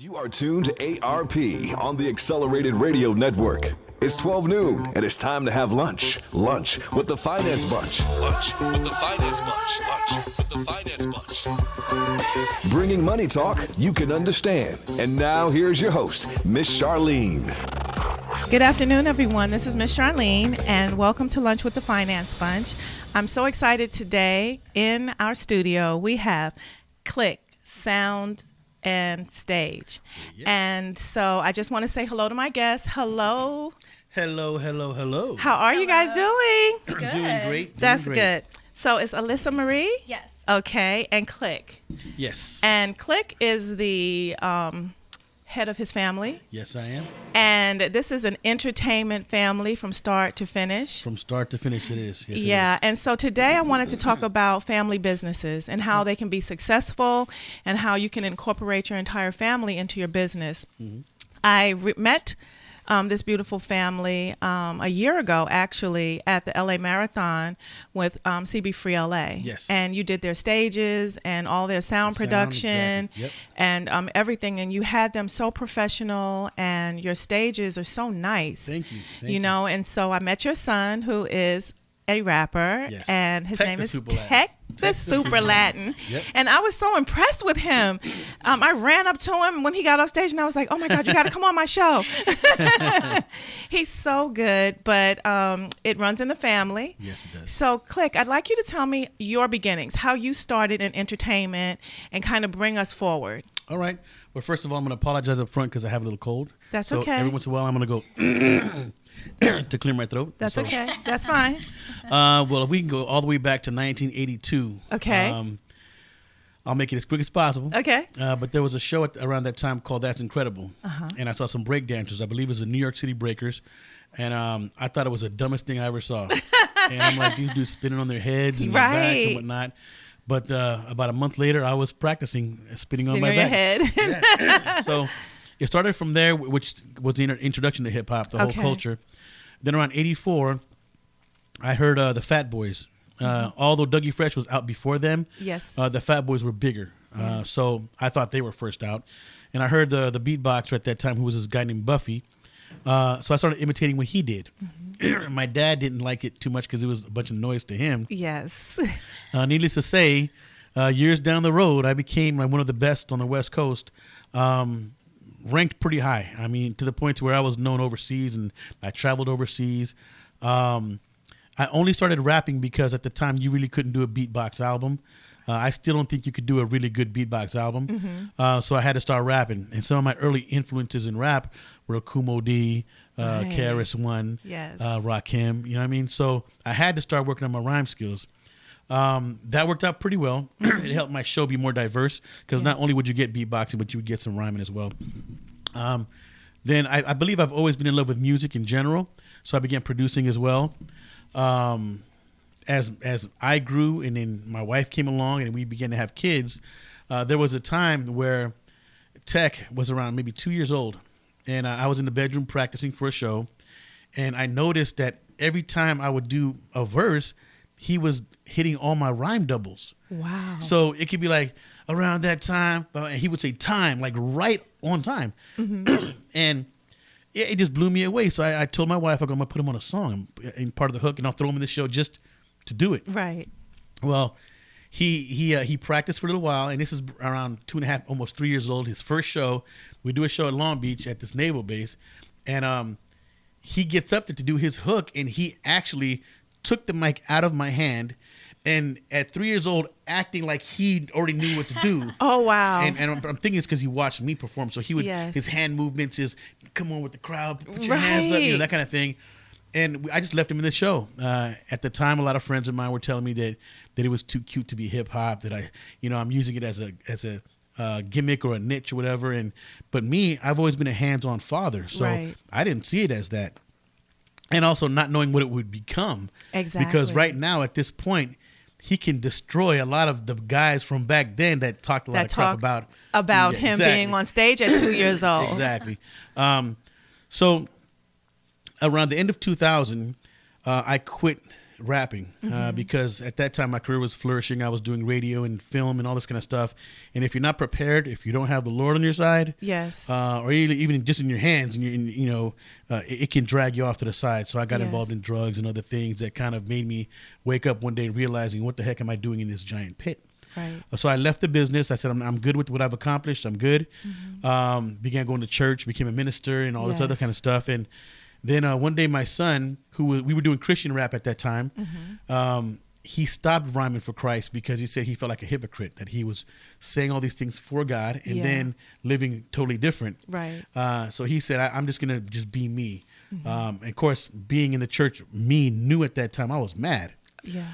You are tuned to ARP on the Accelerated Radio Network. It's 12 noon, and it's time to have lunch. Lunch with the Finance Bunch. Lunch with the Finance Bunch. Lunch with the Finance Bunch. Bringing money talk you can understand. And now here's your host, Miss Charline. Good afternoon, everyone. This is Miss Charline, and welcome to Lunch with the Finance Bunch. I'm so excited today. In our studio, we have Click, Sound, and Stage. Yep. And so I just want to say hello to my guests. Hello. Hello. How are you guys doing? Good. Doing great. That's good. So it's Alyssa Marie? Yes. Okay. And Click? Yes. And Click is the head of his family? Yes, I am. And this is an entertainment family from start to finish? From start to finish, it is. Yes, yeah. It is. And so today I wanted to talk about family businesses and how they can be successful and how you can incorporate your entire family into your business. Mm-hmm. I met this beautiful family a year ago, actually, at the LA Marathon with CB Free LA. Yes. And you did their stages and all their sound production, exactly. Yep. And everything. And you had them so professional, and your stages are so nice. Thank you. You know, and so I met your son, who is a rapper, yes. and his name is Tech the Super Latin. Yep. And I was so impressed with him. I ran up to him when he got off stage, and I was like, oh my God, you got to come on my show. He's so good, but it runs in the family. Yes, it does. So Click, I'd like you to tell me your beginnings, how you started in entertainment, and kind of bring us forward. All right. Well, first of all, I'm going to apologize up front because I have a little cold. That's so okay. Every once in a while, I'm going to go to clear my throat. That's okay. That's fine. Well, we can go all the way back to 1982. Okay. I'll make it as quick as possible. Okay. But there was a show around that time called That's Incredible. Uh-huh. And I saw some break dancers. I believe it was the New York City Breakers. And I thought it was the dumbest thing I ever saw. And I'm like, these dudes spinning on their heads and their backs and whatnot. But about a month later, I was practicing spinning on my back. Head. Yeah. So it started from there, which was the introduction to hip hop, the whole culture. Then around 84, I heard the Fat Boys. Although Dougie Fresh was out before them, yes, the Fat Boys were bigger. So I thought they were first out. And I heard the beatboxer at that time, who was this guy named Buffy. So I started imitating what he did. Mm-hmm. My dad didn't like it too much because it was a bunch of noise to him. Yes. Needless to say, years down the road, I became one of the best on the West Coast. Ranked pretty high. I mean, to the point to where I was known overseas, and I traveled overseas. I only started rapping because at the time you really couldn't do a beatbox album. I still don't think you could do a really good beatbox album. Mm-hmm. So I had to start rapping. And some of my early influences in rap were Kumo D, KRS-One, yes, Rakim, you know what I mean? So I had to start working on my rhyme skills. That worked out pretty well. It helped my show be more diverse because not only would you get beatboxing, but you would get some rhyming as well. Then I believe I've always been in love with music in general, so I began producing as well. As I grew and then my wife came along and we began to have kids, there was a time where Tech was around maybe 2 years old, and I was in the bedroom practicing for a show, and I noticed that every time I would do a verse, he was hitting all my rhyme doubles. Wow. So it could be like around that time, and he would say time, like right on time. Mm-hmm. And it just blew me away. So I told my wife, I'm going to put him on a song in part of the hook, and I'll throw him in the show just to do it. Right. Well, he practiced for a little while, and this is around 2.5, almost 3 years old. His first show, we do a show at Long Beach at this naval base, and he gets up there to do his hook, and he actually took the mic out of my hand, and at 3 years old, acting like he already knew what to do. Oh, wow. And I'm thinking it's because he watched me perform. So he would, his hand movements, his come on with the crowd, put your hands up, that kind of thing. And I just left him in the show. At the time, a lot of friends of mine were telling me that it was too cute to be hip hop, that I'm using it as a gimmick or a niche or whatever. But me, I've always been a hands-on father. So I didn't see it as that. And also not knowing what it would become. Exactly. Because right now, at this point, he can destroy a lot of the guys from back then that talked a lot of crap about him being on stage at 2 years old. Exactly. So around the end of 2000, I quit rapping because at that time my career was flourishing. I was doing radio and film and all this kind of stuff. And if you're not prepared, if you don't have the Lord on your side, yes, or even just in your hands, and it can drag you off to the side. So I got involved in drugs and other things that kind of made me wake up one day realizing, what the heck am I doing in this giant pit? Right. So I left the business. I said, I'm good with what I've accomplished. I'm good. Began going to church, became a minister and all this other kind of stuff. And then one day my son, we were doing Christian rap at that time, he stopped rhyming for Christ because he said he felt like a hypocrite, that he was saying all these things for God and then living totally different. Right. So he said, I'm just going to just be me. And of course, being in the church, me knew at that time I was mad. Yeah.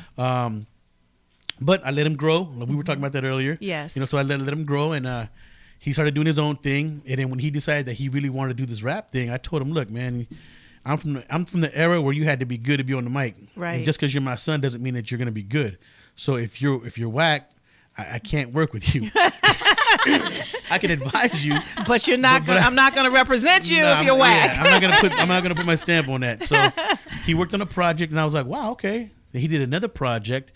But I let him grow. We were talking about that earlier. Yes. So I let him grow, and he started doing his own thing. And then when he decided that he really wanted to do this rap thing, I told him, look, man, I'm from the era where you had to be good to be on the mic. Right. And just because you're my son doesn't mean that you're going to be good. So if you're whack, I can't work with you. I can advise you, but you're not. I'm not going to represent you if you're whack. Yeah, I'm not gonna put my stamp on that. So he worked on a project, and I was like, wow, okay. Then he did another project.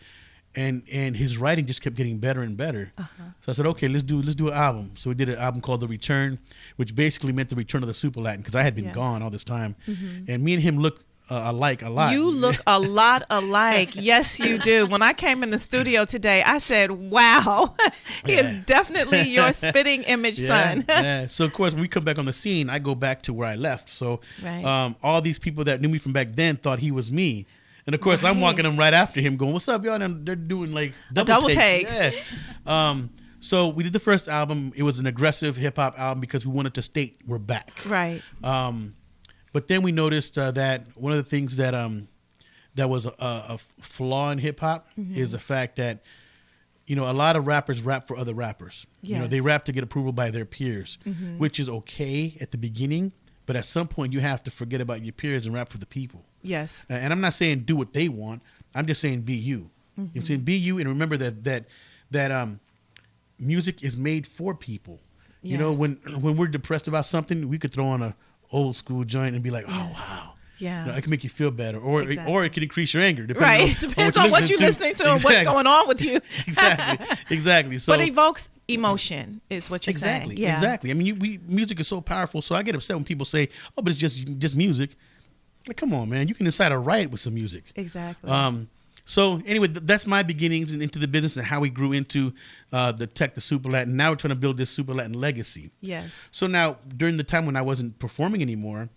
And his writing just kept getting better and better. So I said, okay, let's do an album. So we did an album called The Return, which basically meant the return of the Super Latin, because I had been gone all this time. And me and him looked alike a lot. You look a lot alike. Yes, you do. When I came in the studio today, I said, wow, he is definitely your spitting image son. Yeah. So, of course, when we come back on the scene, I go back to where I left. So all these people that knew me from back then thought he was me. And of course, I'm walking them right after him, going, "What's up, y'all?" And they're doing like double takes. Yeah. So we did the first album. It was an aggressive hip hop album because we wanted to state we're back. Right. But then we noticed that one of the things that that was a flaw in hip hop is the fact that a lot of rappers rap for other rappers. Yes. They rap to get approval by their peers, which is okay at the beginning. But at some point, you have to forget about your peers and rap for the people. Yes. And I'm not saying do what they want. I'm just saying be you. I'm saying be you, and remember that music is made for people. Yes. When we're depressed about something, we could throw on a old school joint and be like, oh wow. Yeah. It can make you feel better, or it can increase your anger. Depends on what you're listening to and what's going on with you. Exactly. So, but evokes emotion is what you're saying. Yeah. Exactly. I mean, music is so powerful. So I get upset when people say, "Oh, but it's just music." Like, come on, man! You can decide to write with some music. Exactly. So anyway, that's my beginnings into the business and how we grew into the Super Latin. Now we're trying to build this Super Latin legacy. Yes. So now, during the time when I wasn't performing anymore,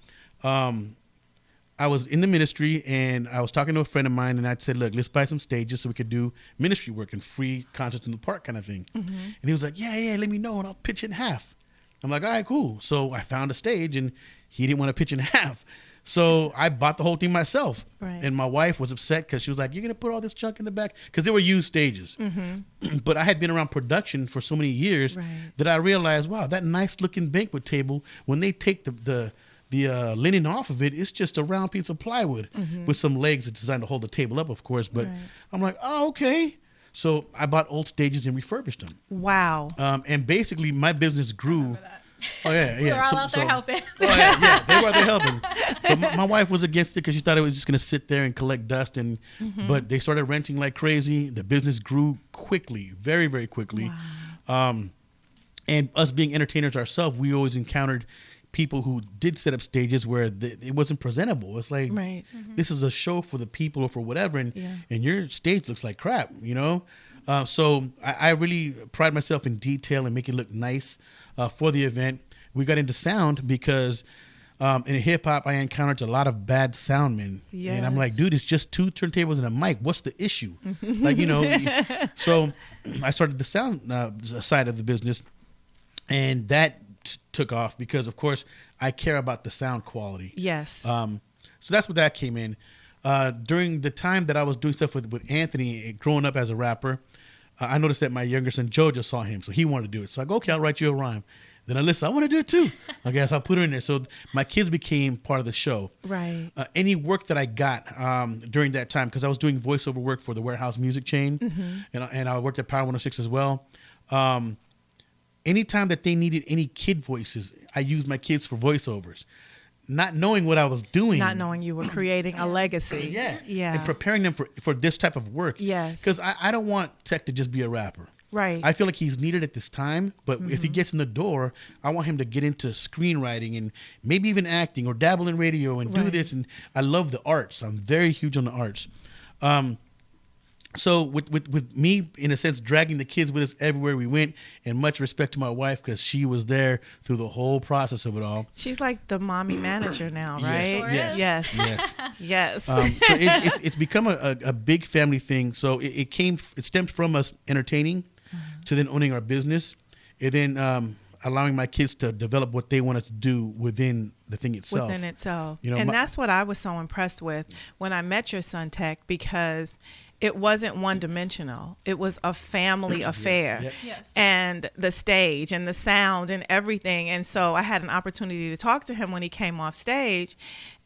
I was in the ministry, and I was talking to a friend of mine, and I said, look, let's buy some stages so we could do ministry work and free concerts in the park kind of thing. And he was like, yeah, let me know, and I'll pitch it in half. I'm like, all right, cool. So I found a stage, and he didn't want to pitch in half. So I bought the whole thing myself. Right. And my wife was upset because she was like, you're going to put all this junk in the back? Because they were used stages. But I had been around production for so many years that I realized, wow, that nice-looking banquet table, when they take the linen off of it, it's just a round piece of plywood with some legs that's designed to hold the table up, of course. But I'm like, oh, okay. So I bought old stages and refurbished them. Wow. And basically, my business grew. Oh, yeah. We were all out there helping. Oh, yeah, they were there helping. But my wife was against it because she thought it was just going to sit there and collect dust. But they started renting like crazy. The business grew quickly, very, very quickly. Wow. And us being entertainers ourselves, we always encountered people who did set up stages where it wasn't presentable. It's like, this is a show for the people or for whatever, and your stage looks like crap, So I really pride myself in detail and make it look nice for the event. We got into sound because in hip hop, I encountered a lot of bad sound men. Yes. And I'm like, dude, it's just 2 turntables and a mic. What's the issue? So I started the sound side of the business, and that took off because, of course, I care about the sound quality. Yes. So that's what that came in. During the time that I was doing stuff with Anthony, growing up as a rapper, I noticed that my younger son Jojo saw him, so he wanted to do it. So I go, okay, I'll write you a rhyme. Then I listen, I want to do it too. Okay, so I put her in there. So my kids became part of the show. Right. Any work that I got during that time, because I was doing voiceover work for the Warehouse Music Chain, and I worked at Power 106 as well. Anytime that they needed any kid voices, I used my kids for voiceovers. not knowing what I was doing. Not knowing you were creating a legacy. Yeah. And preparing them for this type of work. Yes. Because I don't want Tech to just be a rapper. Right. I feel like he's needed at this time, but if he gets in the door, I want him to get into screenwriting and maybe even acting or dabble in radio and do this. And I love the arts. I'm very huge on the arts. So with me, in a sense, dragging the kids with us everywhere we went, and much respect to my wife because she was there through the whole process of it all. She's like the mommy manager now, right? Yes. Yes. So it's become a big family thing. So it stemmed from us entertaining to then owning our business, and then allowing my kids to develop what they wanted to do within the thing itself. And that's what I was so impressed with when I met your son, Tech, because it wasn't one-dimensional. It was a family affair. Yep. Yes. And the stage and the sound and everything. And so I had an opportunity to talk to him when he came off stage.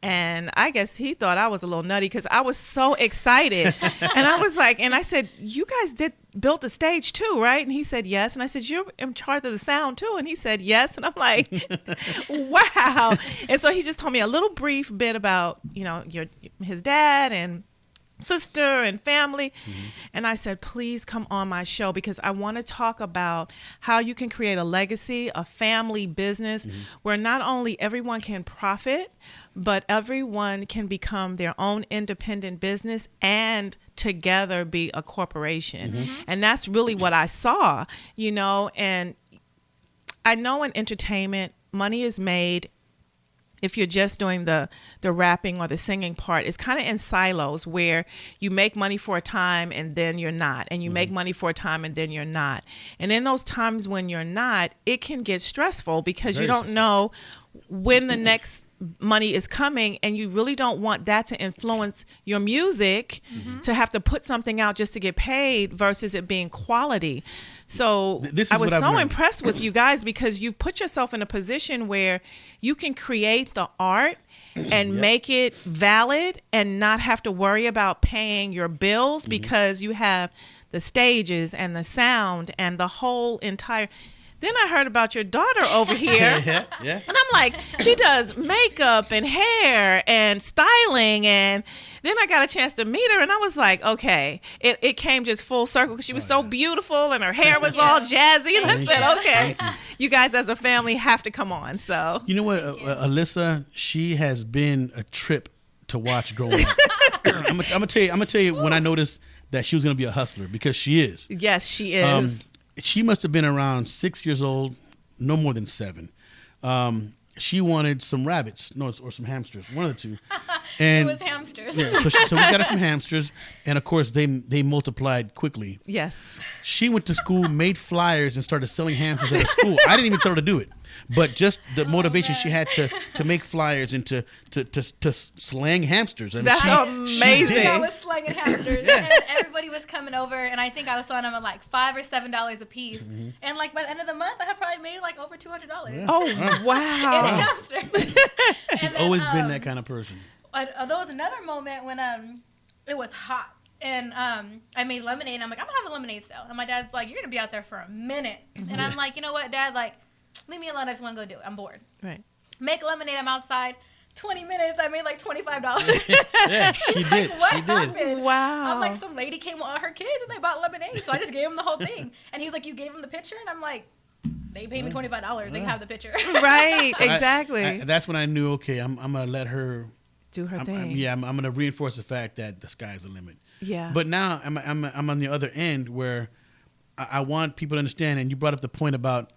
And I guess he thought I was a little nutty because I was so excited. And I was like, and I said, you guys built the stage too, right? And he said, yes. And I said, you're in charge of the sound too? And he said, yes. And I'm like, wow. And so he just told me a little brief bit about, his dad and sister and family. And I said, please come on my show because I want to talk about how you can create a legacy, a family business where not only everyone can profit, but everyone can become their own independent business and together be a corporation. And that's really what I saw, and I know in entertainment, money is made. If you're just doing the rapping or the singing part, it's kind of in silos where you make money for a time and then you're not, and you make money for a time and then you're not. And in those times when you're not, it can get stressful because you don't know when the next money is coming, and you really don't want that to influence your music to have to put something out just to get paid versus it being quality. So I was so impressed with you guys because you've put yourself in a position where you can create the art and make it valid and not have to worry about paying your bills because you have the stages and the sound and the whole entire. Then I heard about your daughter over here. Yeah. And I'm like, she does makeup and hair and styling. And then I got a chance to meet her. And I was like, okay, it came just full circle because she was so beautiful and her hair was all jazzy. And I said, okay, you guys as a family have to come on. So you know what, Alyssa, she has been a trip to watch growing up. I'm gonna tell you when I noticed that she was gonna be a hustler because she is. Yes, she is. She must have been around 6 years old, no more than 7. She wanted some rabbits, or some hamsters, one of the two. And it was hamsters. Yeah, so we got her some hamsters, and of course they multiplied quickly. Yes. She went to school, made flyers, and started selling hamsters at her school. I didn't even tell her to do it, but just the motivation she had to make flyers and to slang hamsters. I mean, that's amazing. I was slanging hamsters, and everybody was coming over, and I think I was selling them at like $5 or $7 a piece. And like by the end of the month, I had probably made like over $200. Yeah. Oh wow! In a hamster. She's always been that kind of person. There was another moment when it was hot. And I made lemonade, and I'm like, I'm going to have a lemonade sale. And my dad's like, you're going to be out there for a minute. And I'm like, you know what, Dad? Like, leave me alone. I just want to go do it. I'm bored. Right. Make lemonade. I'm outside. 20 minutes. I made like $25. Yeah, she did. What she happened? did. Wow. I'm like, some lady came with all her kids, and they bought lemonade. So I just gave him the whole thing. And he's like, you gave him the picture? And I'm like, they paid me $25. They can have the picture. Right. Exactly. That's when I knew, okay, I'm going to let her do her thing. I'm going to reinforce the fact that the sky's the limit. Yeah. But now I'm on the other end where I want people to understand, and you brought up the point about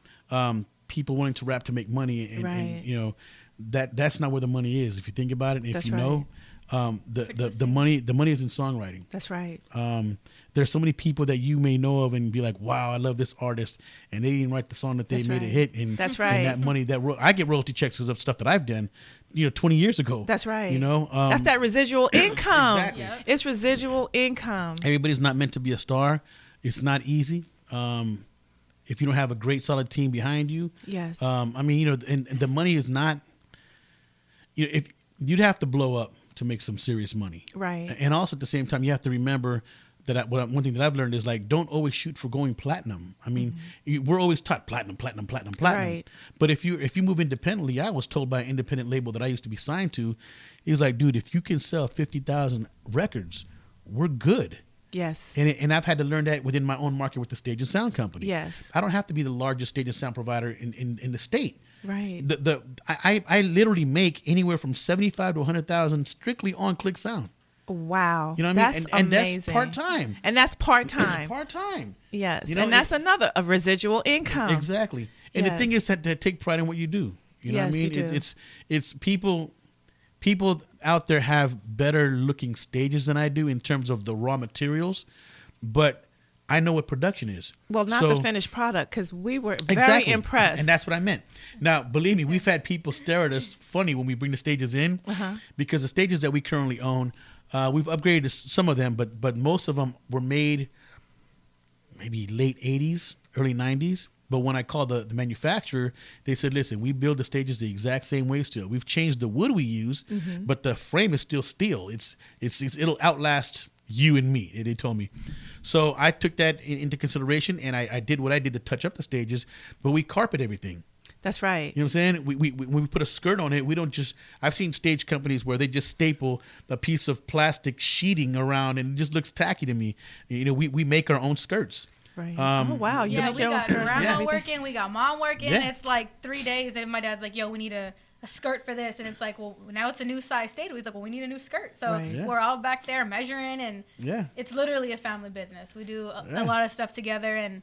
people wanting to rap to make money, and that's not where the money is. If you think about it, if you know, the money is in songwriting. That's right. There's so many people that you may know of and be like, wow, I love this artist, and they didn't write the song that they made a hit. And that's right. And that money I get royalty checks because of stuff that I've done, 20 years ago. That's right. That's that residual income. Exactly. Yep. It's residual income. Everybody's not meant to be a star. It's not easy. If you don't have a great solid team behind you. Yes. And the money is not. If you'd have to blow up to make some serious money. Right. And also at the same time, you have to remember one thing that I've learned is like, don't always shoot for going platinum. I mean, we're always taught platinum. Right. But if you move independently, I was told by an independent label that I used to be signed to, he was like, dude, if you can sell 50,000 records, we're good. Yes. And I've had to learn that within my own market with the Stage and Sound Company. Yes. I don't have to be the largest stage and sound provider in the state. Right. I literally make anywhere from 75 to 100,000 strictly on Click Sound. Wow. You know what I mean? And amazing. that's part-time. And that's part-time. Part-time. Yes. You know, and that's another, a residual income. Exactly. And the thing is that take pride in what you do. You know what I mean? You do. It's people out there have better looking stages than I do in terms of the raw materials, but I know what production is. Well, not the finished product, because we were very Exactly. impressed. And that's what I meant. Now, believe me, we've had people stare at us funny when we bring the stages in, because the stages that we currently own, we've upgraded some of them, but most of them were made maybe late 80s, early 90s. But when I called the manufacturer, they said, listen, we build the stages the exact same way still. We've changed the wood we use, but the frame is still steel. It'll outlast you and me, they told me. So I took that into consideration, and I did what I did to touch up the stages, but we carpet everything. That's right. You know what I'm saying? When we put a skirt on it, we don't just... I've seen stage companies where they just staple a piece of plastic sheeting around, and it just looks tacky to me. You know, we make our own skirts. Right. Oh, wow. You Yeah, make we your own got skirts and grandma everything. working, we got mom working. Yeah. It's like 3 days, and my dad's like, yo, we need a skirt for this. And it's like, well, now it's a new size stage. He's like, well, we need a new skirt. So Right. Yeah. we're all back there measuring, and it's literally a family business. We do a lot of stuff together, and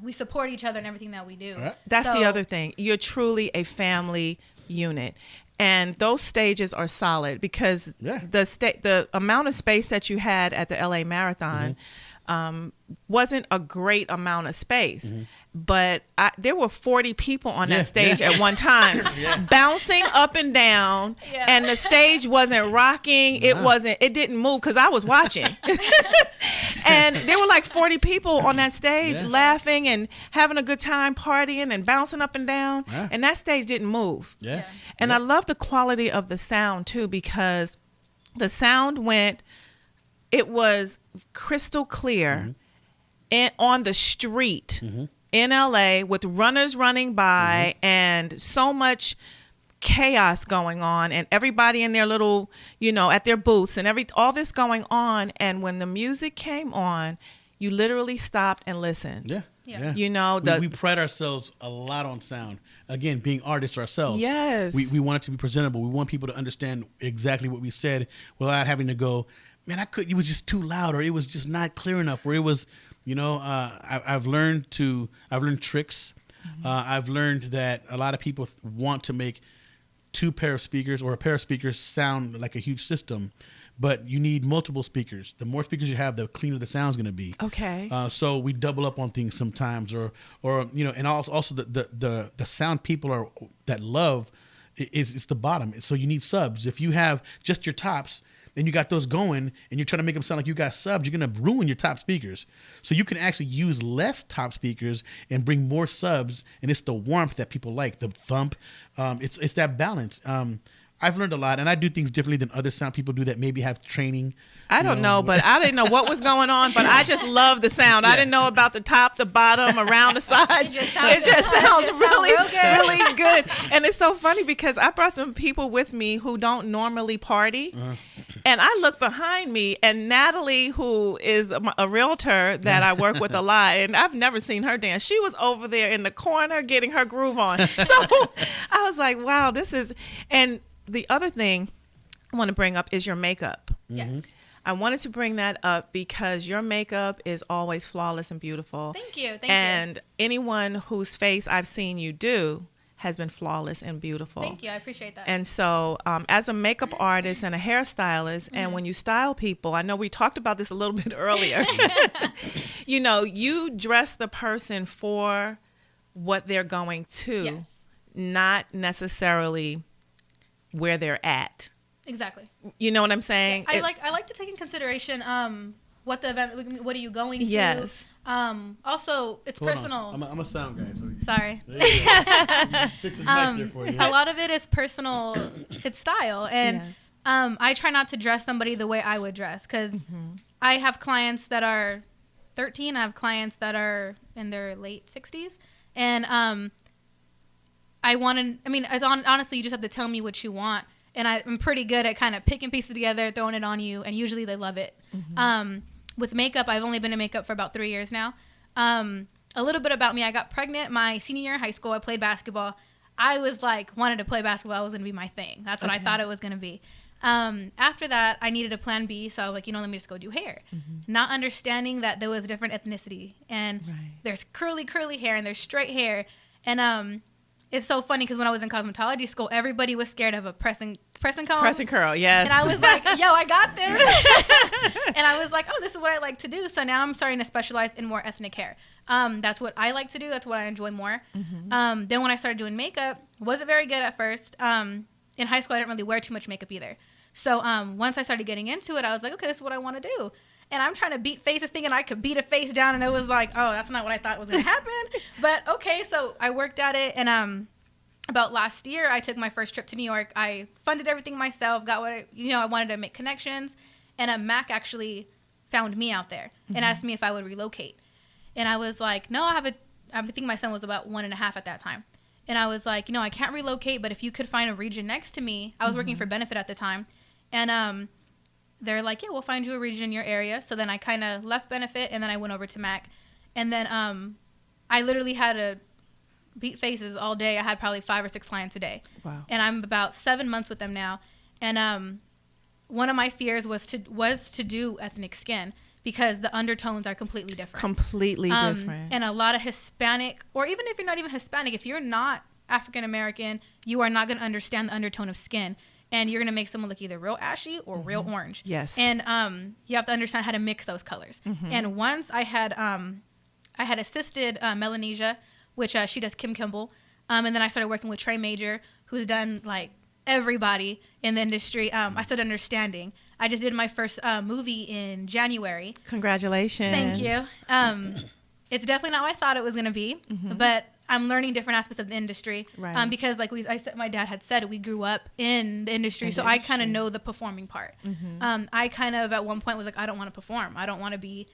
we support each other in everything that we do. Right. That's the So- other thing. You're truly a family unit. And those stages are solid because the amount of space that you had at the LA Marathon wasn't a great amount of space. But there were 40 people on that stage at one time, bouncing up and down, and the stage wasn't rocking. It didn't move because I was watching. And there were like 40 people on that stage laughing and having a good time, partying and bouncing up and down. And that stage didn't move. And I love the quality of the sound too, because the sound it was crystal clear and on the street in LA with runners running by and so much chaos going on and everybody in their little, at their booths and all this going on. And when the music came on, you literally stopped and listened. We pride ourselves a lot on sound. Again, being artists ourselves. Yes. We want it to be presentable. We want people to understand exactly what we said without having to go, man, it was just too loud, or it was just not clear enough, or it was, I've learned tricks. I've learned that a lot of people want to make two pair of speakers or a pair of speakers sound like a huge system, but you need multiple speakers. The more speakers you have, the cleaner the sound's going to be. Okay. So we double up on things sometimes, or and also the sound people that love is the bottom. So you need subs. If you have just your tops, then you got those going, and you're trying to make them sound like you got subs, you're going to ruin your top speakers. So you can actually use less top speakers and bring more subs, and it's the warmth that people like, the thump. It's that balance. I've learned a lot, and I do things differently than other sound people do that maybe have training. I don't know, but I didn't know what was going on, but I just love the sound. I didn't know about the top, the bottom, around the sides. It just sounds really good. And it's so funny because I brought some people with me who don't normally party. And I look behind me, and Natalie, who is a realtor that I work with a lot, and I've never seen her dance. She was over there in the corner getting her groove on. So I was like, wow, and the other thing I want to bring up is your makeup. Yes. I wanted to bring that up because your makeup is always flawless and beautiful. Thank you. And anyone whose face I've seen you do has been flawless and beautiful. Thank you. I appreciate that. And so as a makeup artist and a hairstylist, and when you style people, I know we talked about this a little bit earlier, you dress the person for what they're going to, not necessarily where they're at. Exactly. You know what I'm saying? I like to take in consideration what the event, what are you going to? Yes. Also, it's Hold personal. on. I'm a sound guy, so Sorry. there you go. Fix his mic there for you. A lot of it is personal. It's style, and I try not to dress somebody the way I would dress because I have clients that are 13. I have clients that are in their late 60s. And honestly, you just have to tell me what you want. And I'm pretty good at kind of picking pieces together, throwing it on you, and usually they love it. With makeup, I've only been in makeup for about 3 years now. A little bit about me, I got pregnant my senior year in high school. I played basketball. I was like, wanted to play basketball. It was going to be my thing. That's what I thought it was going to be. After that, I needed a plan B, so I was like, let me just go do hair. Not understanding that there was different ethnicity, and there's curly hair, and there's straight hair. And it's so funny because when I was in cosmetology school, everybody was scared of a press and comb. Press and curl, yes. And I was like, yo, I got this. And I was like, oh, this is what I like to do. So now I'm starting to specialize in more ethnic hair. That's what I like to do. That's what I enjoy more. Then when I started doing makeup, wasn't very good at first. In high school, I didn't really wear too much makeup either. So once I started getting into it, I was like, okay, this is what I want to do. And I'm trying to beat faces thinking I could beat a face down. And it was like, oh, that's not what I thought was going to happen. But okay, so I worked at it. And about last year, I took my first trip to New York. I funded everything myself, got what I wanted to make connections. And Mac actually found me out there and asked me if I would relocate. And I was like, no, I think my son was about 1.5 at that time. And I was like, I can't relocate, but if you could find a region next to me. I was working for Benefit at the time. And they're like, yeah, we'll find you a region in your area. So then I kind of left Benefit, and then I went over to Mac. And then I literally had to beat faces all day. I had probably 5 or 6 clients a day. Wow. And I'm about 7 months with them now. And one of my fears was to do ethnic skin, because the undertones are completely different. Completely different. And a lot of Hispanic, or even if you're not even Hispanic, if you're not African American, you are not going to understand the undertone of skin. And you're going to make someone look either real ashy or real orange. Yes. And you have to understand how to mix those colors. And once I had assisted Melanesia, which she does Kim Kimball. And then I started working with Trey Major, who's done like everybody in the industry. I started understanding. I just did my first movie in January. Congratulations. Thank you. It's definitely not what I thought it was going to be, but I'm learning different aspects of the industry. Right. Because like my dad had said, we grew up in the industry, so I kind of know the performing part. I kind of at one point was like, I don't want to perform. I don't want to be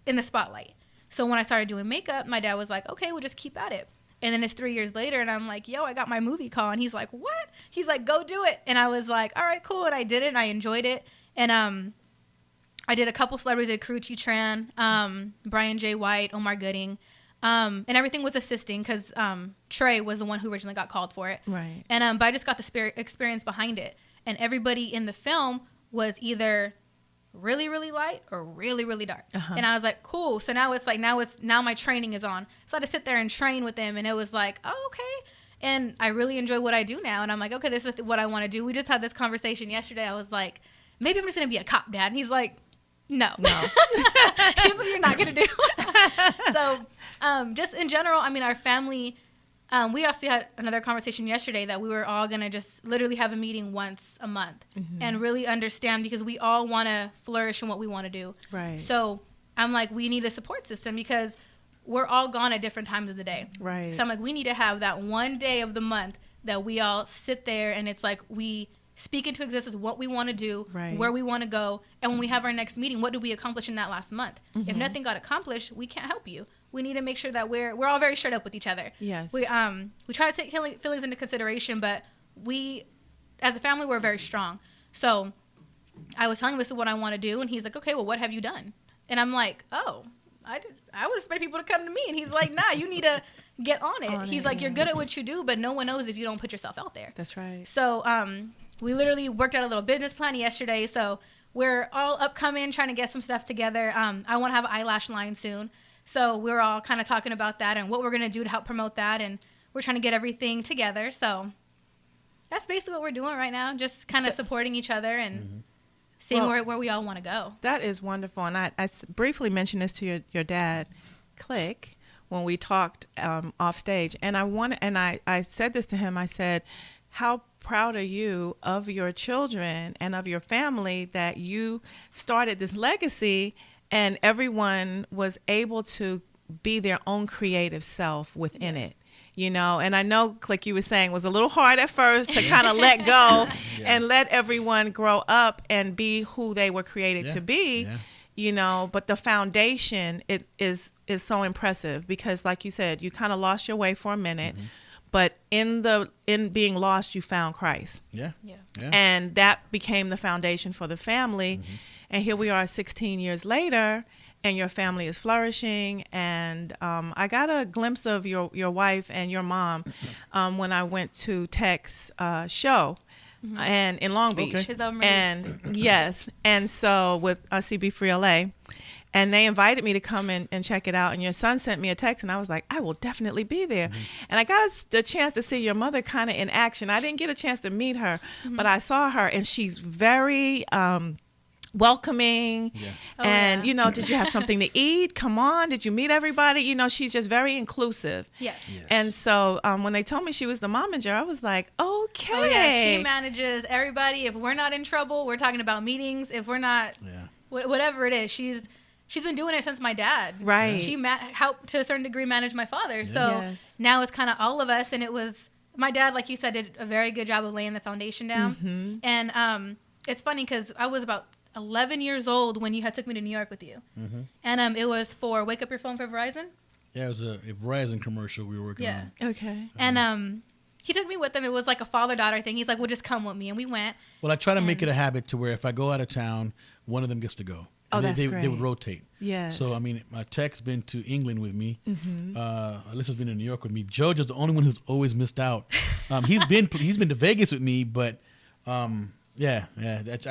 in the spotlight. So when I started doing makeup, my dad was like, okay, we'll just keep at it. And then it's 3 years later, and I'm like, yo, I got my movie call. And he's like, what? He's like, go do it. And I was like, all right, cool. And I did it, and I enjoyed it. And I did a couple celebrities. I did Karuchi Tran, Brian J. White, Omar Gooding. And everything was assisting because Trey was the one who originally got called for it. Right. And but I just got the experience behind it. And everybody in the film was either really, really light or really, really dark. And I was like, cool. So now it's like, now my training is on. So I had to sit there and train with them. And it was like, oh, okay. And I really enjoy what I do now. And I'm like, okay, this is what I want to do. We just had this conversation yesterday. I was like, maybe I'm just going to be a cop, Dad. And he's like, no. Here's what you're not going to do. So just in general, I mean, our family, we also had another conversation yesterday that we were all going to just literally have a meeting once a month and really understand, because we all want to flourish in what we want to do. Right. So I'm like, we need a support system because we're all gone at different times of the day. Right. So I'm like, we need to have that one day of the month that we all sit there and it's like we speak into existence what we want to do, right, where we want to go, and when we have our next meeting, what did we accomplish in that last month? If nothing got accomplished, we can't help you. We need to make sure that we're all very straight up with each other. Yes. We try to take feelings into consideration, but we, as a family, we're very strong. So I was telling him this is what I want to do, and he's like, okay, well, what have you done? And I'm like, oh, I would expect people to come to me. And he's like, nah, you need to get on it. He's like, you're good at what you do, but no one knows if you don't put yourself out there. That's right. So we literally worked out a little business plan yesterday. So we're all upcoming, trying to get some stuff together. I want to have an eyelash line soon. So we're all kind of talking about that and what we're going to do to help promote that. And we're trying to get everything together. So that's basically what we're doing right now, just kind of supporting each other and seeing where we all want to go. That is wonderful. And I briefly mentioned this to your dad, Click, when we talked off stage. And I said this to him. I said, how proud are you of your children and of your family that you started this legacy and everyone was able to be their own creative self within it. you know. And I know, like you were saying, was a little hard at first to kind of let go and let everyone grow up and be who they were created to be. Yeah. You know, but the foundation is so impressive because, like you said, you kind of lost your way for a minute, but in being lost, you found Christ. Yeah. And that became the foundation for the family. And here we are 16 years later, and your family is flourishing. And I got a glimpse of your wife and your mom when I went to Tech's show. And in Long Beach, and yes, and so with CB Free LA, and they invited me to come in and check it out. And your son sent me a text, and I was like, I will definitely be there. And I got a chance to see your mother kind of in action. I didn't get a chance to meet her, but I saw her, and she's very welcoming. And you know, did you have something to eat? Come on, did you meet everybody? You know, she's just very inclusive. Yes. And so when they told me she was the momager, I was like, okay. Oh yeah, she manages everybody. If we're not in trouble, we're talking about meetings. If we're not, whatever it is, she's been doing it since my dad. Right. She helped to a certain degree manage my father. So now it's kind of all of us, and it was my dad, like you said, did a very good job of laying the foundation down. And it's funny because I was about 11 years old when you had took me to New York with you. And it was for Wake Up Your Phone for Verizon. Yeah, it was a Verizon commercial we were working on. Okay. And he took me with him. It was like a father-daughter thing. He's like, well, just come with me. And we went. Well, I try to make it a habit to where if I go out of town, one of them gets to go. Oh, that's great. They would rotate. Yes. So, I mean, my Tech's been to England with me. Alyssa's been to New York with me. Georgia's the only one who's always missed out. He's been to Vegas with me, but I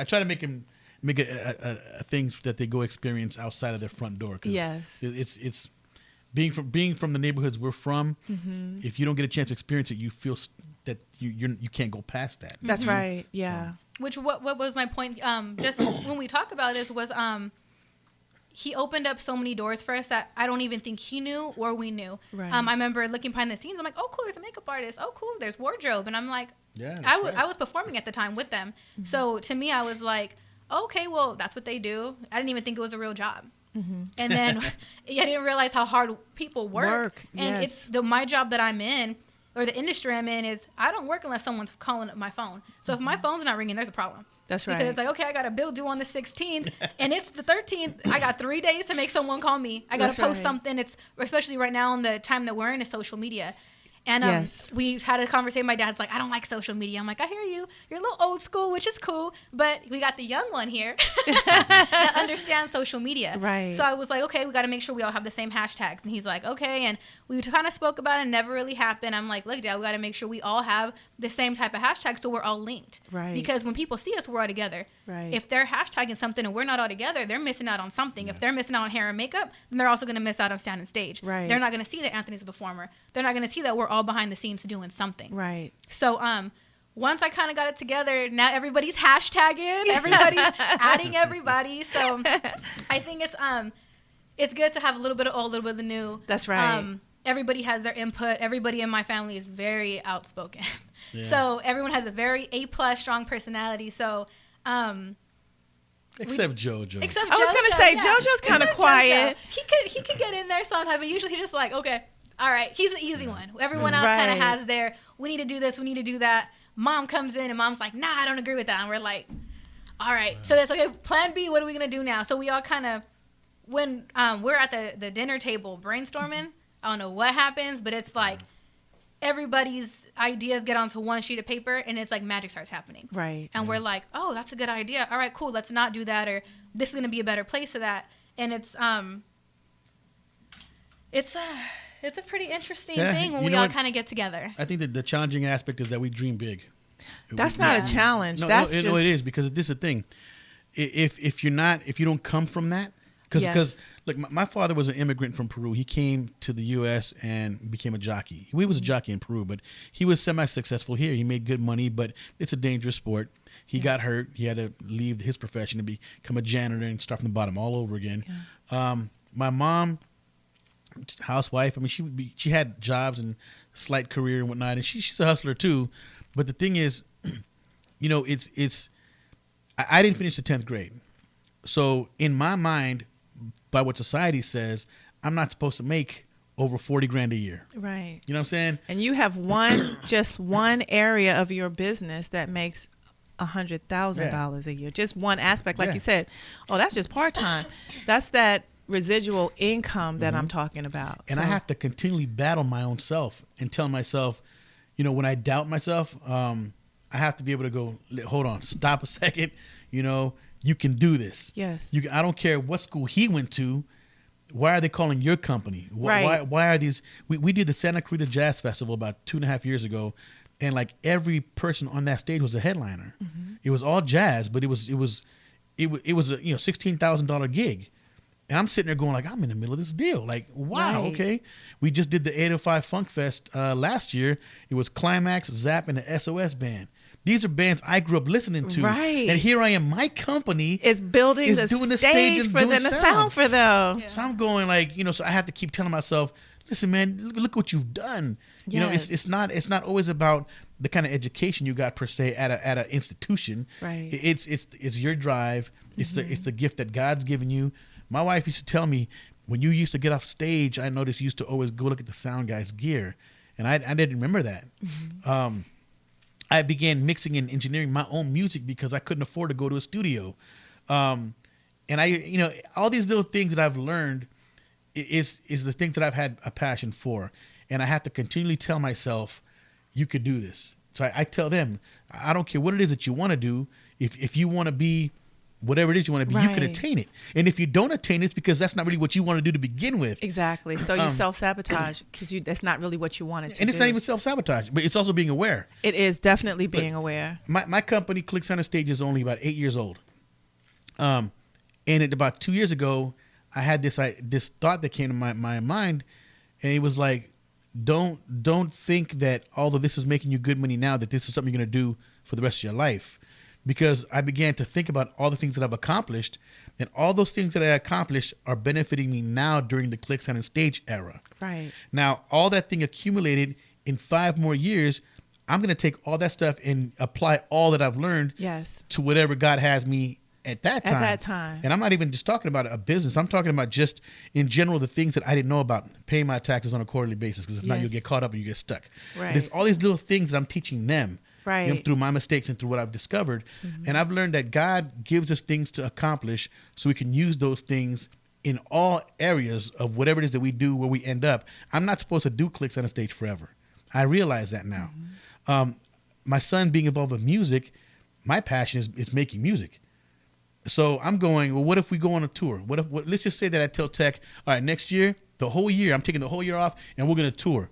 try to make it a thing that they go experience outside of their front door. Yes. It's being from the neighborhoods we're from. If you don't get a chance to experience it, you feel that you can't go past that. That's right. Yeah. Which what was my point? Just when we talk about this was he opened up so many doors for us that I don't even think he knew or we knew. Right. I remember looking behind the scenes. I'm like, oh cool, there's a makeup artist. Oh cool, there's wardrobe, and I'm like, I was performing at the time with them. So to me, I was like, okay, well that's what they do. I didn't even think it was a real job. And then I didn't realize how hard people work. And it's my job that I'm in, or the industry I'm in, is I don't work unless someone's calling up my phone. So if my phone's not ringing, there's a problem. That's right. Because it's like, okay, I got a bill due on the 16th, and it's the 13th. I got 3 days to make someone call me. I got to post something. It's especially right now in the time that we're in is social media. And we had a conversation. My dad's like, I don't like social media. I'm like, I hear you. You're a little old school, which is cool. But we got the young one here that understands social media. Right. So I was like, okay, we got to make sure we all have the same hashtags. And he's like, okay. And we kind of spoke about it. Never really happened. I'm like, look, Dad, we got to make sure we all have the same type of hashtag so we're all linked. Right. Because when people see us, we're all together. Right. If they're hashtagging something and we're not all together, they're missing out on something. Yeah. If they're missing out on hair and makeup, then they're also going to miss out on standing stage. Right. They're not going to see that Anthony's a performer. They're not going to see that we're all behind the scenes doing something. Right. So once I kind of got it together, now everybody's hashtagging, everybody's adding everybody. So I think it's good to have a little bit of old, a little bit of the new. That's right. Everybody has their input. Everybody in my family is very outspoken. Yeah. So everyone has a very A+ strong personality. So except JoJo. Except I was going to say, JoJo's kind of quiet. He could get in there sometimes, but usually he's just like, okay, all right. He's an easy one. Everyone else kind of has their, we need to do this, we need to do that. Mom comes in and mom's like, nah, I don't agree with that. And we're like, all right. So that's okay. Plan B, what are we going to do now? So we all kind of, when we're at the dinner table brainstorming, I don't know what happens, but it's like everybody's ideas get onto one sheet of paper and it's like magic starts happening. Right. And we're like, oh, that's a good idea. All right, cool. Let's not do that, or this is going to be a better place for that. And it's a pretty interesting thing when we all kind of get you know, I think that the challenging aspect is that we dream big. That's not a challenge. No, it is, because this is the thing. If you don't come from that, because look, my father was an immigrant from Peru. He came to the U.S. and became a jockey. He was a jockey in Peru, but he was semi-successful here. He made good money, but it's a dangerous sport. He got hurt. He had to leave his profession to become a janitor and start from the bottom all over again. Yeah. My mom, housewife. I mean, she had jobs and slight career and whatnot, and she's a hustler too. But the thing is, you know, I didn't finish the 10th grade, so in my mind, by what society says, I'm not supposed to make over 40 grand a year. Right. You know what I'm saying? And you have just one area of your business that makes $100,000 a year. Just one aspect, like you said. Oh, that's just part-time. That's that residual income that I'm talking about. And I have to continually battle my own self and tell myself, you know, when I doubt myself, I have to be able to go, hold on, stop a second. You know, you can do this. Yes. I don't care what school he went to. Why are they calling your company? Right. Why are these? We did the Santa Clarita Jazz Festival about 2.5 years ago, and like every person on that stage was a headliner. It was all jazz, but it was a $16,000 gig, and I'm sitting there going like, I'm in the middle of this deal. Like, wow, Right. okay. We just did the 805 Funk Fest last year. It was Climax, Zap, and the SOS Band. These are bands I grew up listening to. Right. And here I am, my company is building is the doing the stage and for doing them, the sound for them. Yeah. So I'm going like, you know, so I have to keep telling myself, listen, man, look what you've done. You know, Yes. it's not always about the kind of education you got per se at an institution. Right. It's your drive. It's the gift that God's given you. My wife used to tell me, when you used to get off stage, I noticed you used to always go look at the sound guy's gear, and I didn't remember that. I began mixing and engineering my own music because I couldn't afford to go to a studio. And I, you know, all these little things that I've learned is the things that I've had a passion for. And I have to continually tell myself, you could do this. So I tell them, I don't care what it is that you want to do. If you want to be whatever it is you want to be, you can Right. attain it. And if you don't attain it, it's because that's not really what you want to do to begin with. Exactly. So you self-sabotage because that's not really what you wanted to And it's do. not even self-sabotage, but it's also being aware. It is definitely being aware. My company, Click Center Stage, is only about 8 years old. And about 2 years ago, I had this thought that came to my mind, and it was like, don't think that although this is making you good money now, that this is something you're going to do for the rest of your life. Because I began to think about all the things that I've accomplished, and all those things that I accomplished are benefiting me now during the Click Center Stage era. Right. Now, all that thing accumulated in 5 more years, I'm going to take all that stuff and apply all that I've learned Yes. to whatever God has me at that time. At that time. And I'm not even just talking about a business. I'm talking about just in general the things that I didn't know about, paying my taxes on a quarterly basis, because if not, Yes. you'll get caught up and you get stuck. Right. There's all these little things that I'm teaching them. Right. You know, through my mistakes and through what I've discovered. And I've learned that God gives us things to accomplish so we can use those things in all areas of whatever it is that we do, where we end up. I'm not supposed to do Clicks on a Stage forever. I realize that now. My son being involved with music, my passion is making music. So I'm going, well, what if we go on a tour? Let's just say that I tell Tech, all right, next year, the whole year, I'm taking the whole year off and we're going to tour.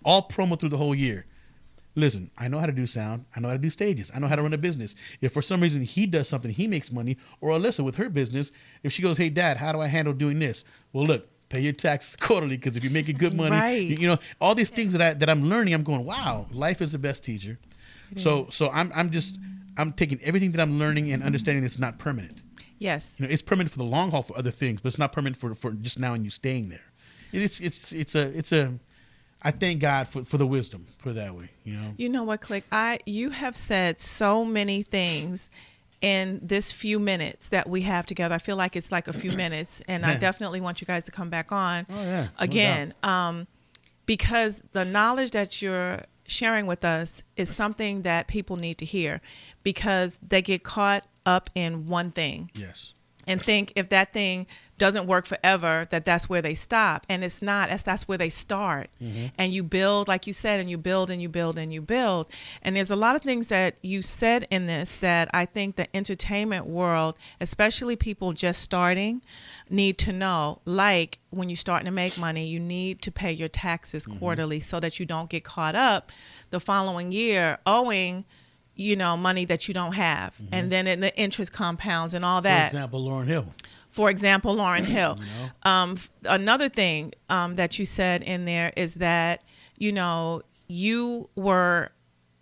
All promo through the whole year. Listen, I know how to do sound. I know how to do stages. I know how to run a business. If for some reason he does something, he makes money, or Alyssa with her business, if she goes, hey, Dad, how do I handle doing this? Well, look, pay your taxes quarterly, because if you're making good money, Right. you know, all these things that I'm learning, I'm going, wow, life is the best teacher. So I'm taking everything that I'm learning and understanding it's not permanent. Yes. You know, it's permanent for the long haul for other things, but it's not permanent for just now and you staying there. It's a I thank God for the wisdom, put it that way, you know. You know what, Click? You have said so many things in this few minutes that we have together. I feel like it's like a few minutes, and I definitely want you guys to come back on again, because the knowledge that you're sharing with us is something that people need to hear, because they get caught up in one thing. Yes. And think if that thing doesn't work forever, that's where they stop. And it's not. That's where they start. And you build, like you said, and you build and you build and you build. And there's a lot of things that you said in this that I think the entertainment world, especially people just starting, need to know. Like when you're starting to make money, you need to pay your taxes quarterly so that you don't get caught up the following year owing, you know, money that you don't have. And then the interest compounds and all that. For example, Lauryn Hill. Another thing that you said in there is that, you know, you were,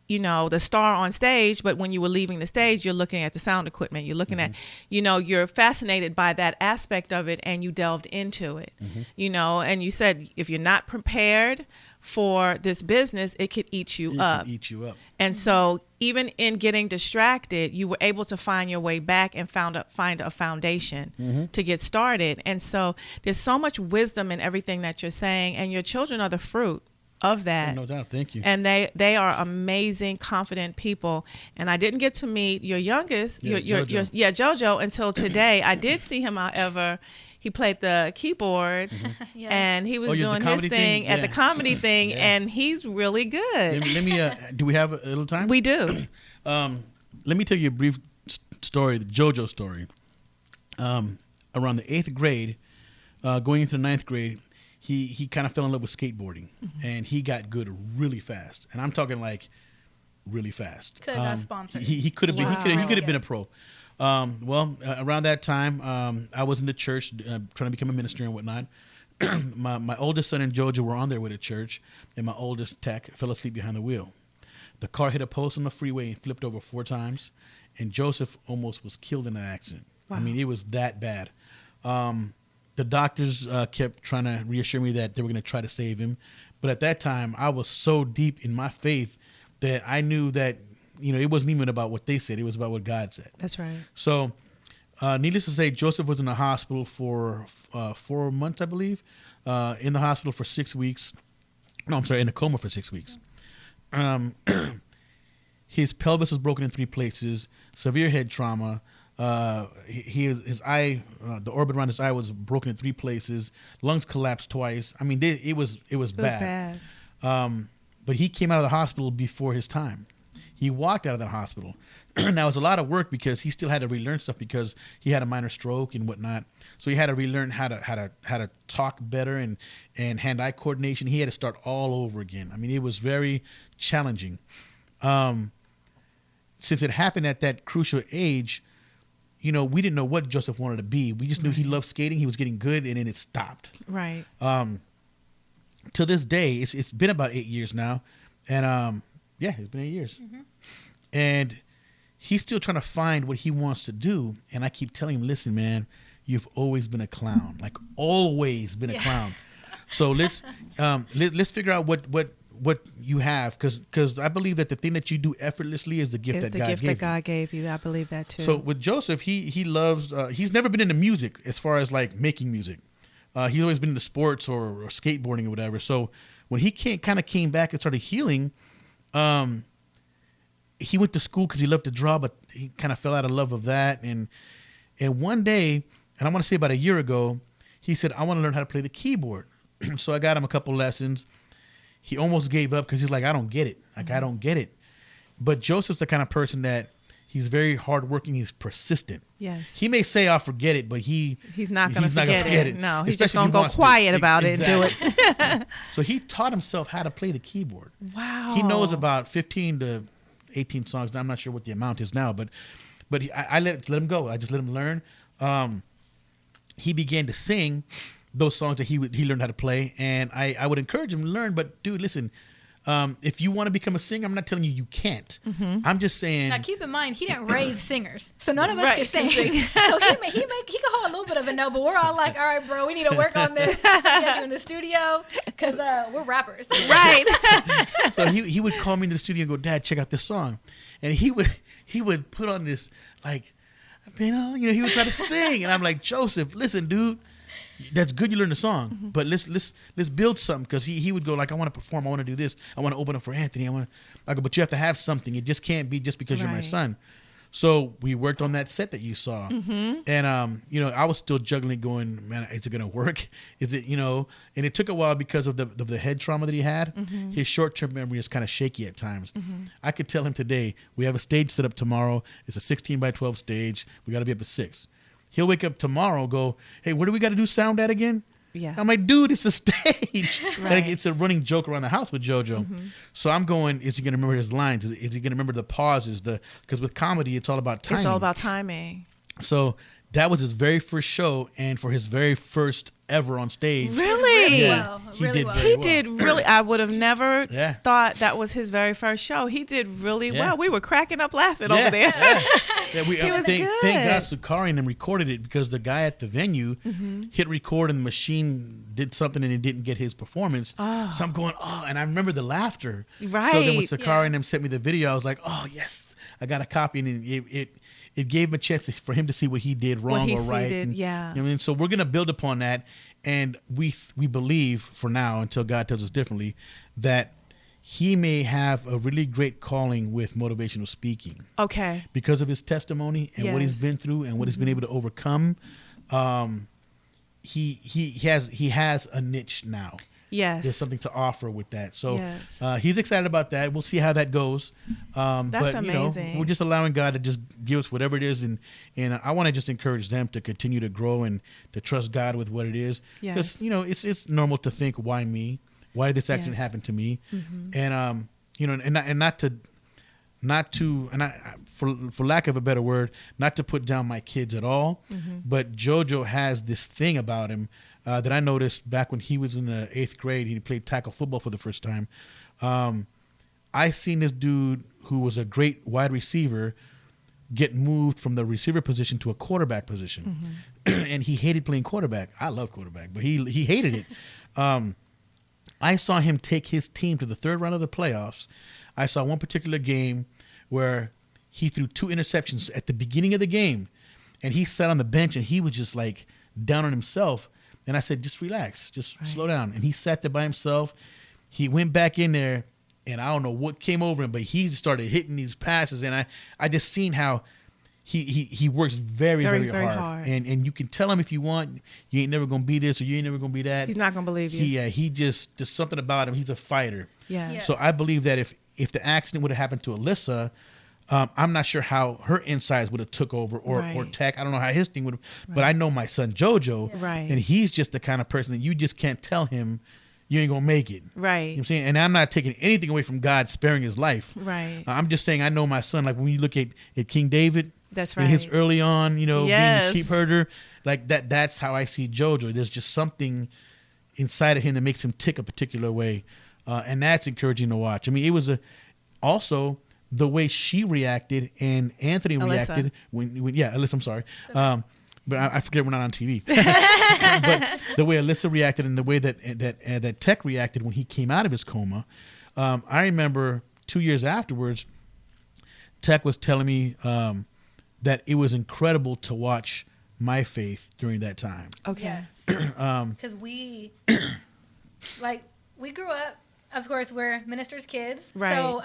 you know, the star on stage, but when you were leaving the stage, you're looking at the sound equipment. You're looking at, you know, you're fascinated by that aspect of it, and you delved into it, you know, and you said if you're not prepared for this business, it could eat you up. Can eat you up. And so even in getting distracted, you were able to find your way back and find a foundation to get started. And so there's so much wisdom in everything that you're saying, and your children are the fruit of that. No doubt. Thank you. And they are amazing, confident people. And I didn't get to meet your youngest, Jojo, until today. I did see him, however. He played the keyboards, and he was doing his thing at the comedy thing, and he's really good. Let me do we have a little time? We do. Let me tell you a brief story, the JoJo story. Around the 8th grade, going into the 9th grade, he kind of fell in love with skateboarding, and he got good really fast. And I'm talking like really fast. Could have got sponsored. He could have been. He could have been a pro. Around that time, I was in the church trying to become a minister and whatnot. my oldest son and Jojo were on their way to church, and my oldest Tech fell asleep behind the wheel. The car hit a post on the freeway and flipped over 4 times, and Joseph almost was killed in an accident. Wow. I mean, it was that bad. The doctors kept trying to reassure me that they were going to try to save him, but at that time, I was so deep in my faith that I knew that it wasn't even about what they said. It was about what God said. That's right. So, needless to say, Joseph was in the hospital for 4 months, I believe. In the hospital for 6 weeks. No, I'm sorry, in a coma for 6 weeks. His pelvis was broken in 3 places, severe head trauma. His eye, the orbit around his eye was broken in 3 places. Lungs collapsed twice. I mean, it was bad. It was bad. But he came out of the hospital before his time. He walked out of the hospital. Now, it was a lot of work because he still had to relearn stuff because he had a minor stroke and whatnot. So he had to relearn how to talk better and hand-eye coordination. He had to start all over again. I mean, it was very challenging. Since it happened at that crucial age, we didn't know what Joseph wanted to be. We just knew he loved skating. He was getting good, and then it stopped. Right. To this day, it's been about 8 years now, and it's been 8 years. Mm-hmm. And he's still trying to find what he wants to do. And I keep telling him, listen, man, you've always been a clown, like always been a clown. So let's figure out what you have, because I believe that the thing that you do effortlessly is the gift that God gave you. I believe that too. So with Joseph, he loves, he's never been into music as far as like making music. He's always been into sports or skateboarding or whatever. So when he kind of came back and started healing, he went to school because he loved to draw, but he kind of fell out of love of that. And one day, and I want to say about a year ago, he said, I want to learn how to play the keyboard. So I got him a couple lessons. He almost gave up because he's like, I don't get it. I don't get it. But Joseph's the kind of person that he's very hardworking. He's persistent. Yes. He may say, I'll forget it, but he's not going to forget it. No, he's just going to go quiet about it and do it. So he taught himself how to play the keyboard. Wow. He knows about 15 to 18 songs. I'm not sure what the amount is now, but I let him go. I just let him learn. He began to sing those songs that he learned how to play, and I would encourage him to learn. But dude, listen, if you want to become a singer, I'm not telling you can't. Mm-hmm. I'm just saying. Now keep in mind, he didn't raise singers, so none of us can sing. So he can hold a little bit of a note, but we're all like, all right, bro, we need to work on this. We got you in the studio because we're rappers, right? So he would call me into the studio and go, Dad, check out this song, and he would put on this like, he would try to sing, and I'm like, Joseph, listen, dude. That's good. You learn the song, but let's build something. Because he would go like, I want to perform. I want to do this. I want to open up for Anthony. I go, but you have to have something. It just can't be just because you're my son. So we worked on that set that you saw, and I was still juggling, going, man, is it gonna work? Is it, and it took a while because of the head trauma that he had. Mm-hmm. His short-term memory is kind of shaky at times. Mm-hmm. I could tell him today, we have a stage set up tomorrow. It's a 16 by 12 stage. We got to be up at 6. He'll wake up tomorrow, go, hey, where do we got to do sound at again? Yeah. I'm like, dude, it's a stage. Right. It's a running joke around the house with JoJo. Mm-hmm. So I'm going, is he going to remember his lines? Is he going to remember the pauses? Because with comedy, it's all about timing. It's all about timing. So that was his very first show. And for his very first ever on stage. Really? Yeah, well. he Really did well. very He well. did really. I would have never Yeah. thought that was his very first show. He did really Yeah. well. We were cracking up laughing Yeah, over there. yeah. Yeah, He was thank good. God Sakari and them recorded it, because the guy at the venue hit record and the machine did something and it didn't get his performance. Oh. So I'm going, and I remember the laughter. So then when Right. Sakari Yeah. and them sent me the video, I was like, oh yes, I got a copy, and it gave him a chance for him to see what he did wrong he or right. did, And, yeah. you know what I mean? So we're gonna build upon that, and we believe for now, until God tells us differently, that he may have a really great calling with motivational speaking Okay. because of his testimony and what he's Yes. been through and what he's been able to overcome. He has a niche now. Yes. There's something to offer with that. So Yes. he's excited about that. We'll see how that goes. That's but, amazing. we're just allowing God to just give us whatever it is. And I want to just encourage them to continue to grow and to trust God with what it is. Yes. Because, it's normal to think, why me? Why did this accident Yes. happen to me? And, for lack of a better word, not to put down my kids at all, but JoJo has this thing about him that I noticed back when he was in the 8th grade. He played tackle football for the first time. I seen this dude who was a great wide receiver get moved from the receiver position to a quarterback position, and he hated playing quarterback. I love quarterback, but he hated it. I saw him take his team to the 3rd round of the playoffs. I saw one particular game where he threw 2 interceptions at the beginning of the game, and he sat on the bench and he was just like down on himself. And I said, just relax, just slow down. And he sat there by himself. He went back in there, and I don't know what came over him, but he started hitting these passes. And I just seen how he works very, very, Very hard. hard. And you can tell him if you want, you ain't never going to be this or you ain't never going to be that. He's not gonna believe you. He just something about him. He's a fighter. Yeah. Yeah. So I believe that if the accident would have happened to Alyssa, I'm not sure how her insides would have took over or Right. Tech. I don't know how his thing would have, but I know my son JoJo, Right. and he's just the kind of person that you just can't tell him you ain't gonna make it. Right. You know what I'm saying? And I'm not taking anything away from God sparing his life. Right. I'm just saying I know my son. Like when you look at King David, That's in his right. early on, being Yes. a sheep herder, like that's how I see JoJo. There's just something inside of him that makes him tick a particular way, and that's encouraging to watch. I mean, it was also the way she reacted and Anthony Alyssa. reacted when Alyssa, I'm sorry. But I forget we're not on TV. But the way Alyssa reacted and the way that Tech reacted when he came out of his coma, I remember 2 years afterwards, Tech was telling me that it was incredible to watch my faith during that time. Okay. Yes. Because we grew up, of course, we're ministers' kids. Right. So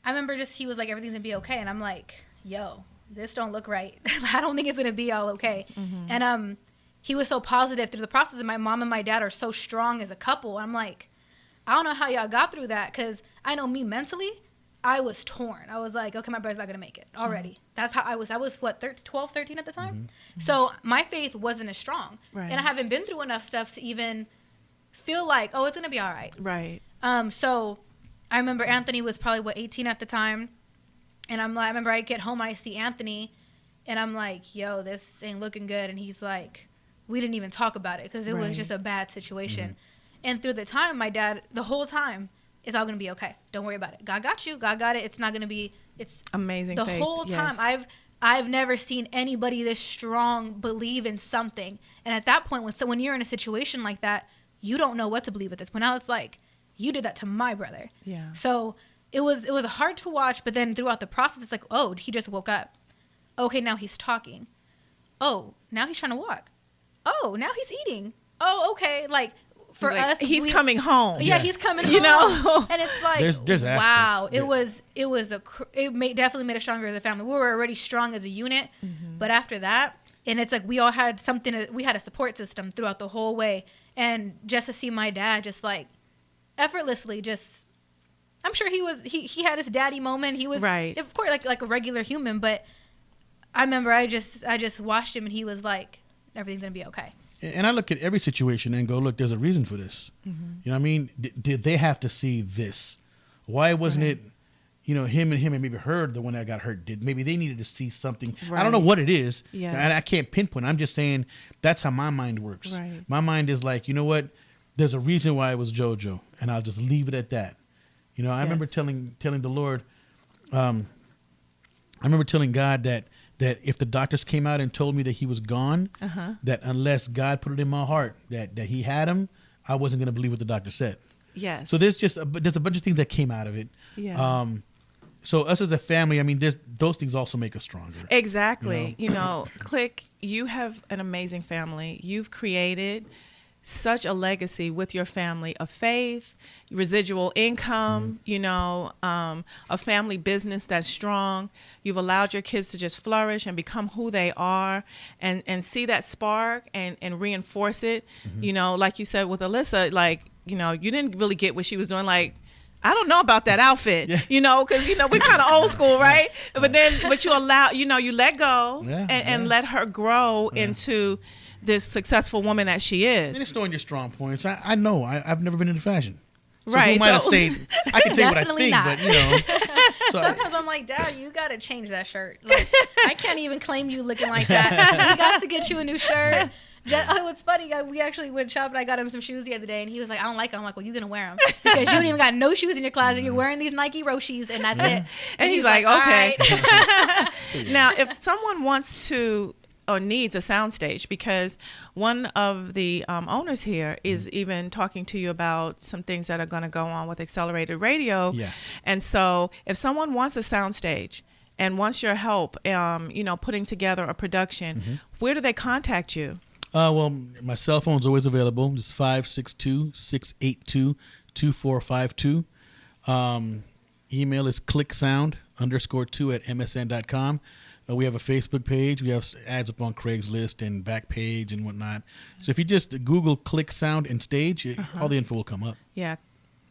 I remember he was like, everything's going to be okay. And I'm like, yo, this don't look right. I don't think it's going to be all okay. Mm-hmm. And he was so positive through the process. And my mom and my dad are so strong as a couple. I'm like, I don't know how y'all got through that, because I know me mentally, I was torn. I was like, okay, my brother's not going to make it already. Mm-hmm. That's how I was. I was, 12, 13 at the time? So my faith wasn't as strong. Right. And I haven't been through enough stuff to even feel like, oh, it's going to be all right. Right. So I remember Anthony was probably, 18 at the time. And I remember I get home, I see Anthony, and I'm like, yo, this ain't looking good. And he's like, we didn't even talk about it because it Right. was just a bad situation. And through the time, my dad, the whole time, it's all going to be okay. Don't worry about it. God got you. God got it. It's not going to be, it's Amazing the faith. whole Yes. time. I've never seen anybody this strong believe in something. And at that point, when you're in a situation like that, you don't know what to believe at this point. Now it's like, you did that to my brother. Yeah. So it was hard to watch, but then throughout the process, it's like, oh, he just woke up. Okay, now he's talking. Oh, now he's trying to walk. Oh, now he's eating. Oh, okay. Like, for Like, us, he's coming home. Yeah, Yeah. he's coming You home. know? And it's like, There's wow. aspects. Definitely made us stronger as a family. We were already strong as a unit, Mm-hmm. but after that, and it's like we all had we had a support system throughout the whole way. And just to see my dad just like effortlessly I'm sure he had his daddy moment. He was, Right. of course, like a regular human, but I remember I just watched him and he was like, everything's going to be okay. And I look at every situation and go, look, there's a reason for this. You know what I mean? Did they have to see this? Why wasn't Right. it, him and maybe her, the one that got hurt, did. Maybe they needed to see something. I Right. don't know what it is. Yes. And I can't pinpoint. I'm just saying that's how my mind works. Right. My mind is like, you know what? There's a reason why it was JoJo, and I'll just leave it at that. I remember telling the Lord, I remember telling God that if the doctors came out and told me that he was gone, that unless God put it in my heart that he had him, I wasn't going to believe what the doctor said. Yes. So there's a bunch of things that came out of it. Yeah. So us as a family, I mean, those things also make us stronger. Exactly. Click, you have an amazing family. You've created such a legacy with your family of faith, residual income, a family business that's strong. You've allowed your kids to just flourish and become who they are and see that spark and reinforce it. Like you said with Alyssa, you didn't really get what she was doing. Like, I don't know about that outfit, because, we're kind of old school, right? But you allow, you let go and let her grow into this successful woman that she is. And it's knowing your strong points. I know. I've never been into fashion. So Right. who might have said, I can say what I Definitely think, not. but, So Sometimes I'm like, Dad, you got to change that shirt. Like, I can't even claim you looking like that. We got to get you a new shirt. What's funny, we actually went shopping. I got him some shoes the other day, and he was like, I don't like them. I'm like, well, you're going to wear them. Because you don't even got no shoes in your closet. You're wearing these Nike Roshis, and that's it. And he's like, okay. All right. Now, if someone wants to or needs a soundstage, because one of the owners here is even talking to you about some things that are going to go on with Accelerated Radio. Yeah. And so if someone wants a soundstage and wants your help, putting together a production, where do they contact you? Well, my cell phone's always available. It's 562-682-2452. Email is clicksound_2@msn.com. We have a Facebook page. We have ads up on Craigslist and Backpage and whatnot. So if you just Google Click Sound and Stage, all the info will come up. Yeah.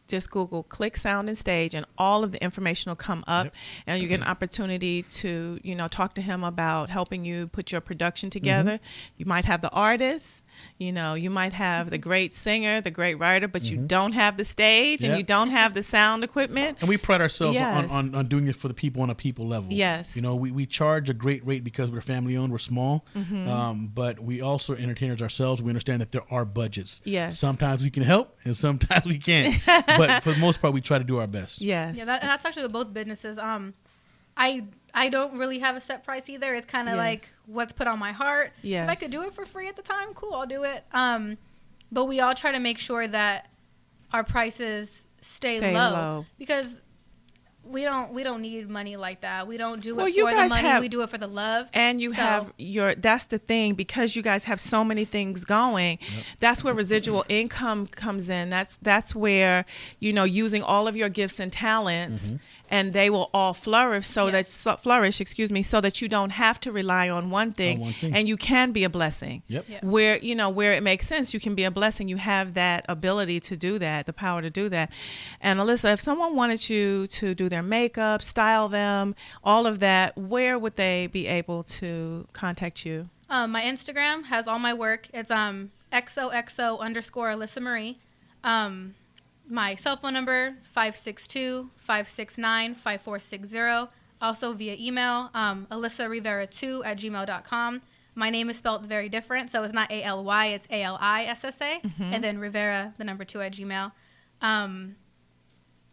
Just Google Click Sound and Stage, and all of the information will come up. Yep. And you get an opportunity to, talk to him about helping you put your production together. You might have the artist, you might have the great singer, the great writer, but you don't have the stage and Yep. you don't have the sound equipment. And we pride ourselves Yes. on doing it for the people on a people level. Yes. We charge a great rate because we're family owned, we're small, but we also are entertainers ourselves. We understand that there are budgets. Yes. Sometimes we can help and sometimes we can't. But for the most part, we try to do our best. Yes. Yeah, and that's actually with both businesses. I don't really have a set price either. It's kind of Yes. like what's put on my heart. Yes. If I could do it for free at the time, cool, I'll do it. But we all try to make sure that our prices stay low because we don't need money like that. We don't do it Well, for you the guys money. have- We do it for the love. And you have that's the thing, because you guys have so many things going. That's where residual income comes in. That's where, using all of your gifts and talents, and they will all flourish so that you don't have to rely on one thing, and you can be a blessing. Yep. Yeah. Where it makes sense, you can be a blessing. You have that ability to do that, the power to do that. And Alyssa, if someone wanted you to do their makeup, style them, all of that, where would they be able to contact you? My Instagram has all my work. It's XOXO_Alyssa Marie. My cell phone number, 562-569-5460. Also via email, AlyssaRivera2@gmail.com. My name is spelled very different, so it's not A-L-Y, it's A-L-I-S-S-A. And then Rivera, the number 2 @gmail.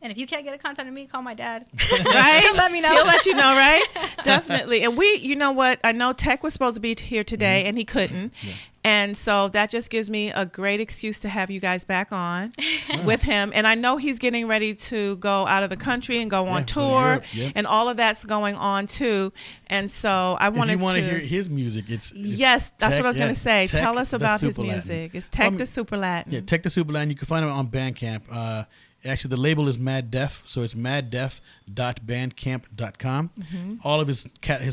And if you can't get a contact with me, call my dad. Right? Let me know. He'll let you know, right? Definitely. And you know what? I know Tech was supposed to be here today, and he couldn't. Yeah. And so that just gives me a great excuse to have you guys back on with him. And I know he's getting ready to go out of the country and go on tour, and all of that's going on too. And so I wanted to. If you want to hear his music, it's yes, that's Tech, what I was going to say. Tech, Tell us about his Super music. Latin. It's Tech the Super Latin. Yeah, Tech the Super Latin. You can find him on Bandcamp. Actually, the label is Mad Def, so it's maddef.bandcamp.com. All of his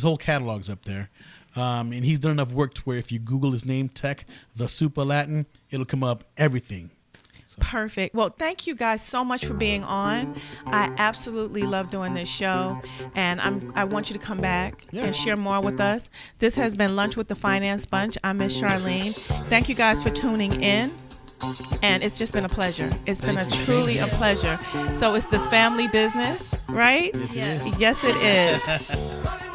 whole catalog's up there. And he's done enough work to where if you Google his name, Tech the Super Latin, it'll come up everything. Perfect. Well, thank you guys so much for being on. I absolutely love doing this show, and I want you to come back and share more with us. This has been Lunch with the Finance Bunch. I'm Miss Charlene. Thank you guys for tuning in. And it's just been a pleasure. It's been a truly a pleasure. So it's this family business, right? Yes. Yes, it is.